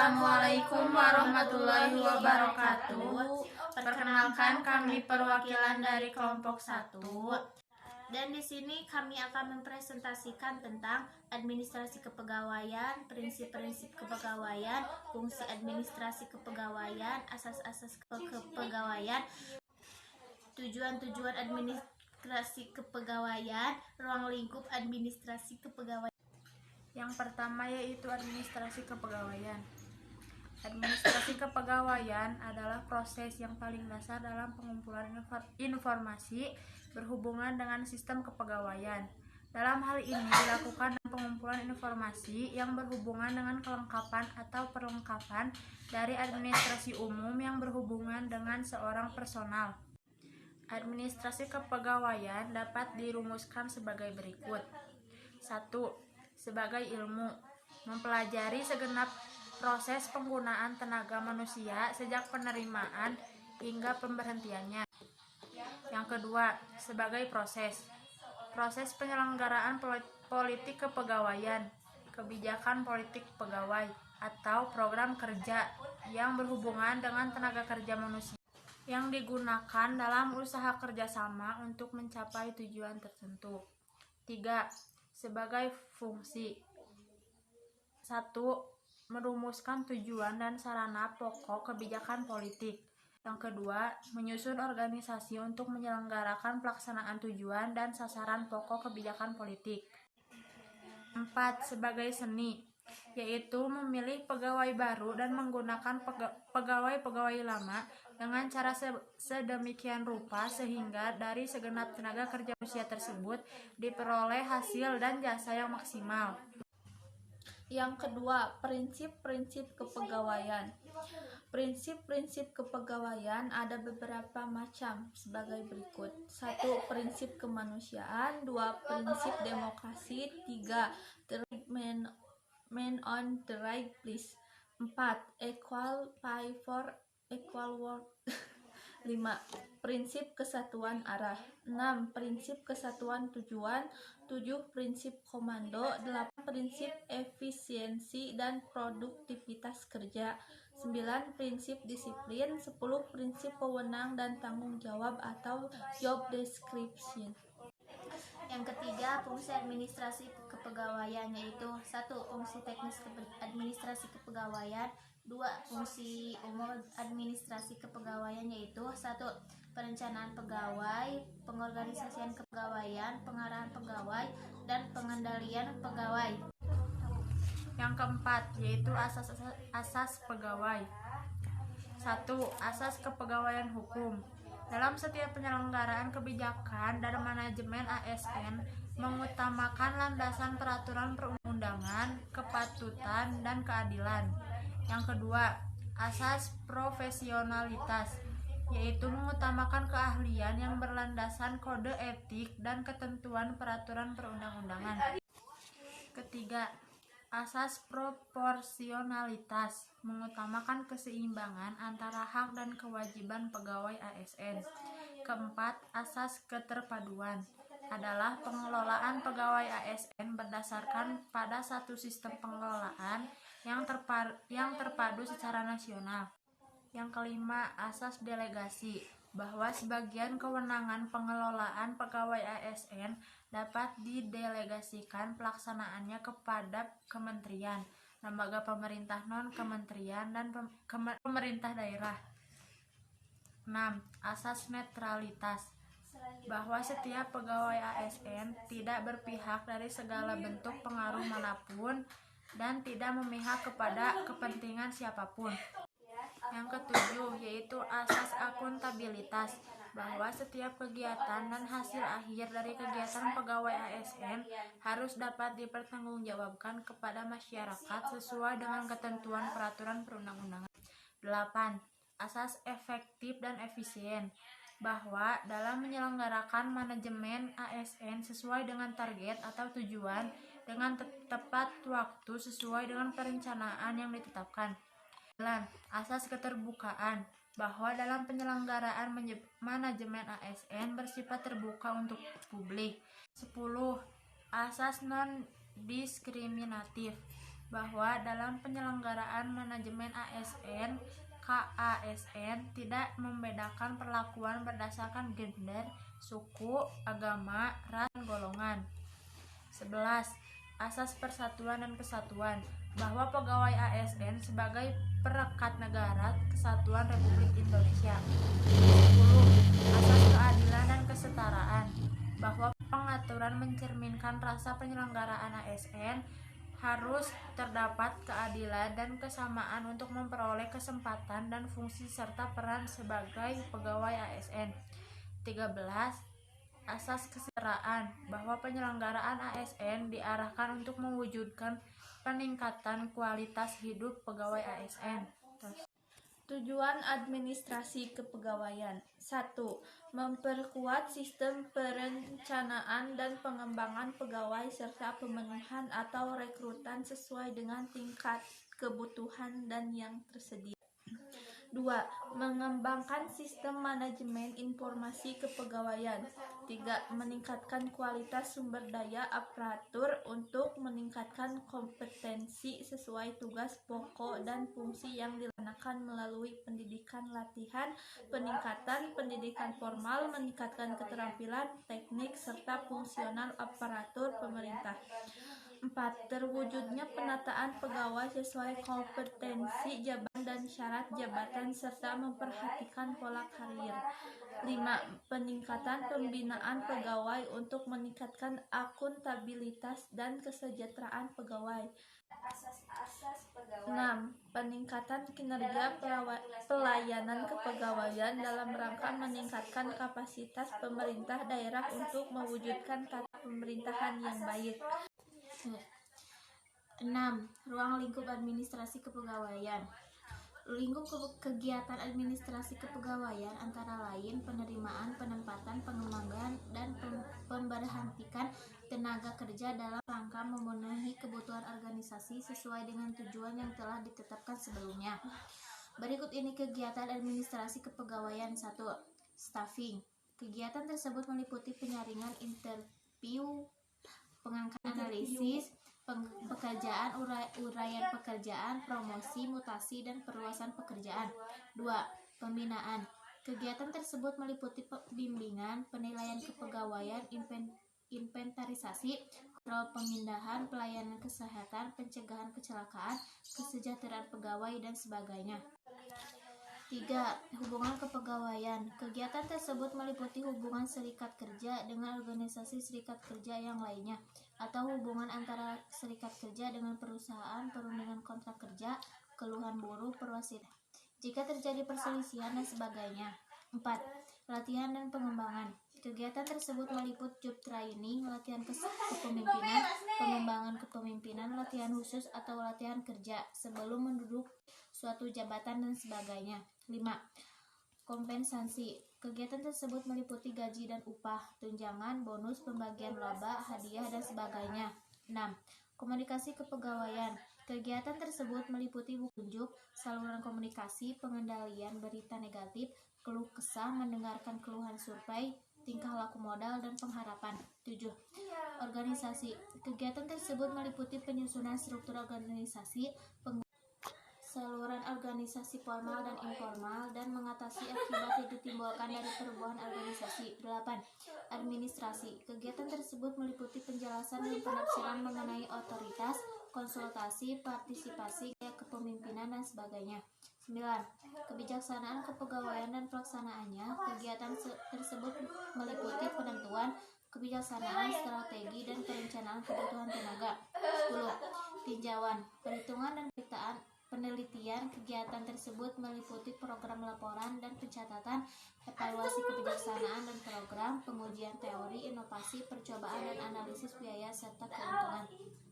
Assalamualaikum warahmatullahi wabarakatuh. Perkenalkan, kami perwakilan dari kelompok 1. Dan di sini kami akan mempresentasikan tentang administrasi kepegawaian, prinsip-prinsip kepegawaian, fungsi administrasi kepegawaian, asas-asas kepegawaian, tujuan-tujuan administrasi kepegawaian, ruang lingkup administrasi kepegawaian. Yang pertama yaitu administrasi kepegawaian. Administrasi kepegawaian adalah proses yang paling dasar dalam pengumpulan informasi berhubungan dengan sistem kepegawaian. Dalam hal ini dilakukan pengumpulan informasi yang berhubungan dengan kelengkapan atau perlengkapan dari administrasi umum yang berhubungan dengan seorang personal. Administrasi kepegawaian dapat dirumuskan sebagai berikut. 1. Sebagai ilmu, mempelajari segenap proses penggunaan tenaga manusia sejak penerimaan hingga pemberhentiannya. Yang kedua, sebagai proses penyelenggaraan politik kepegawaian, kebijakan politik pegawai, atau program kerja yang berhubungan dengan tenaga kerja manusia yang digunakan dalam usaha kerjasama untuk mencapai tujuan tertentu. 3. Sebagai fungsi. 1. Merumuskan tujuan dan sarana pokok kebijakan politik. Yang kedua, menyusun organisasi untuk menyelenggarakan pelaksanaan tujuan dan sasaran pokok kebijakan politik. 4. Sebagai seni, yaitu memilih pegawai baru dan menggunakan pegawai-pegawai lama dengan cara sedemikian rupa sehingga dari segenap tenaga kerja manusia tersebut diperoleh hasil dan jasa yang maksimal. Yang kedua, prinsip-prinsip kepegawaian. Prinsip-prinsip kepegawaian ada beberapa macam sebagai berikut. 1. Prinsip kemanusiaan. 2. Prinsip demokrasi. 3. The right man on the right place. 4. Equal pay for equal work. 5. Prinsip kesatuan arah. 6. Prinsip kesatuan tujuan. 7. Prinsip komando. 8. Prinsip efisiensi dan produktivitas kerja. 9. Prinsip disiplin. 10. Prinsip wewenang dan tanggung jawab atau job description. Yang ketiga, fungsi administrasi kepegawaian, yaitu 1. Fungsi teknis administrasi kepegawaian. 2. Fungsi umum administrasi kepegawaian, yaitu 1. Perencanaan pegawai, pengorganisasian kepegawaian, pengarahan pegawai, dan pengendalian pegawai. Yang keempat, yaitu asas pegawai. 1. Asas kepegawaian hukum. Dalam setiap penyelenggaraan kebijakan dan manajemen ASN mengutamakan landasan peraturan perundang-undangan, kepatutan, dan keadilan. Yang kedua, asas profesionalitas, yaitu mengutamakan keahlian yang berlandasan kode etik dan ketentuan peraturan perundang-undangan. Ketiga, asas proporsionalitas, mengutamakan keseimbangan antara hak dan kewajiban pegawai ASN. Keempat, asas keterpaduan adalah pengelolaan pegawai ASN berdasarkan pada satu sistem pengelolaan yang terpadu secara nasional. Yang kelima, asas delegasi, bahwa sebagian kewenangan pengelolaan pegawai ASN dapat didelegasikan pelaksanaannya kepada kementerian, lembaga pemerintah non-kementerian, dan pemerintah daerah. 6. Asas netralitas, bahwa setiap pegawai ASN tidak berpihak dari segala bentuk pengaruh manapun dan tidak memihak kepada kepentingan siapapun. Yang ketujuh, yaitu asas akuntabilitas, bahwa setiap kegiatan dan hasil akhir dari kegiatan pegawai ASN harus dapat dipertanggungjawabkan kepada masyarakat sesuai dengan ketentuan peraturan perundang-undangan. 8. Asas efektif dan efisien, bahwa dalam menyelenggarakan manajemen ASN sesuai dengan target atau tujuan dengan tepat waktu sesuai dengan perencanaan yang ditetapkan. 9. Asas keterbukaan, bahwa dalam penyelenggaraan manajemen ASN bersifat terbuka untuk publik. 10. Asas non-diskriminatif, bahwa dalam penyelenggaraan manajemen ASN, KASN tidak membedakan perlakuan berdasarkan gender, suku, agama, ras, dan golongan. 11. Asas persatuan dan kesatuan, bahwa pegawai ASN sebagai perekat negara kesatuan Republik Indonesia. 10. Asas keadilan dan kesetaraan, bahwa pengaturan mencerminkan rasa penyelenggaraan ASN harus terdapat keadilan dan kesamaan untuk memperoleh kesempatan dan fungsi serta peran sebagai pegawai ASN. 13. Asas kesetaraan, bahwa penyelenggaraan ASN diarahkan untuk mewujudkan peningkatan kualitas hidup pegawai ASN. Tujuan administrasi kepegawaian. 1. Memperkuat sistem perencanaan dan pengembangan pegawai serta pemenuhan atau rekrutan sesuai dengan tingkat kebutuhan dan yang tersedia. 2. Mengembangkan sistem manajemen informasi kepegawaian. 3. Meningkatkan kualitas sumber daya aparatur untuk meningkatkan kompetensi sesuai tugas pokok dan fungsi yang dilaksanakan melalui pendidikan latihan, peningkatan pendidikan formal, meningkatkan keterampilan teknik serta fungsional aparatur pemerintah. 4. Terwujudnya penataan pegawai sesuai kompetensi jabatan dan syarat jabatan serta memperhatikan pola karir. 5. Peningkatan pembinaan pegawai untuk meningkatkan akuntabilitas dan kesejahteraan pegawai. 6. Peningkatan kinerja pelayanan kepegawaian dalam rangka meningkatkan kapasitas pemerintah daerah untuk mewujudkan tata pemerintahan yang baik. 6. Ruang lingkup administrasi kepegawaian. Lingkup kegiatan administrasi kepegawaian antara lain penerimaan, penempatan, pengembangan, dan pemberhentikan tenaga kerja dalam rangka memenuhi kebutuhan organisasi sesuai dengan tujuan yang telah ditetapkan sebelumnya. Berikut ini kegiatan administrasi kepegawaian. 1. Staffing. Kegiatan tersebut meliputi penyaringan, interview, pengangkatan, analisis pekerjaan, uraian pekerjaan, promosi, mutasi, dan perluasan pekerjaan. 2. Pembinaan. Kegiatan tersebut meliputi bimbingan, penilaian kepegawaian, inventarisasi, kontrol pemindahan, pelayanan kesehatan, pencegahan kecelakaan, kesejahteraan pegawai, dan sebagainya. 3. Hubungan kepegawaian. Kegiatan tersebut meliputi hubungan serikat kerja dengan organisasi serikat kerja yang lainnya, atau hubungan antara serikat kerja dengan perusahaan, perundingan kontrak kerja, keluhan buruh, perwasitan, jika terjadi perselisihan, dan sebagainya. 4. Latihan dan pengembangan. Kegiatan tersebut meliput job training, latihan kepemimpinan, pengembangan kepemimpinan, latihan khusus atau latihan kerja sebelum menduduk suatu jabatan, dan sebagainya. 5. Kompensasi. Kegiatan tersebut meliputi gaji dan upah, tunjangan, bonus, pembagian laba, hadiah, dan sebagainya. 6. Komunikasi kepegawaian. Kegiatan tersebut meliputi buku tunjuk, saluran komunikasi, pengendalian berita negatif, keluh kesah, mendengarkan keluhan survei, tingkah laku modal, dan pengharapan. 7. Organisasi. Kegiatan tersebut meliputi penyusunan struktur organisasi, saluran organisasi formal dan informal, dan mengatasi akibat yang ditimbulkan dari perubahan organisasi. 8. Administrasi. Kegiatan tersebut meliputi penjelasan dan penafsiran mengenai otoritas, konsultasi, partisipasi, gaya kepemimpinan, dan sebagainya. 9. Kebijaksanaan kepegawaian dan pelaksanaannya. Kegiatan tersebut meliputi penentuan kebijaksanaan, strategi, dan perencanaan kebutuhan tenaga. 10. Tinjauan, perhitungan, dan penelitian. Kegiatan tersebut meliputi program laporan dan pencatatan, evaluasi kebijaksanaan dan program, pengujian teori, inovasi, percobaan, dan analisis biaya serta keuntungan.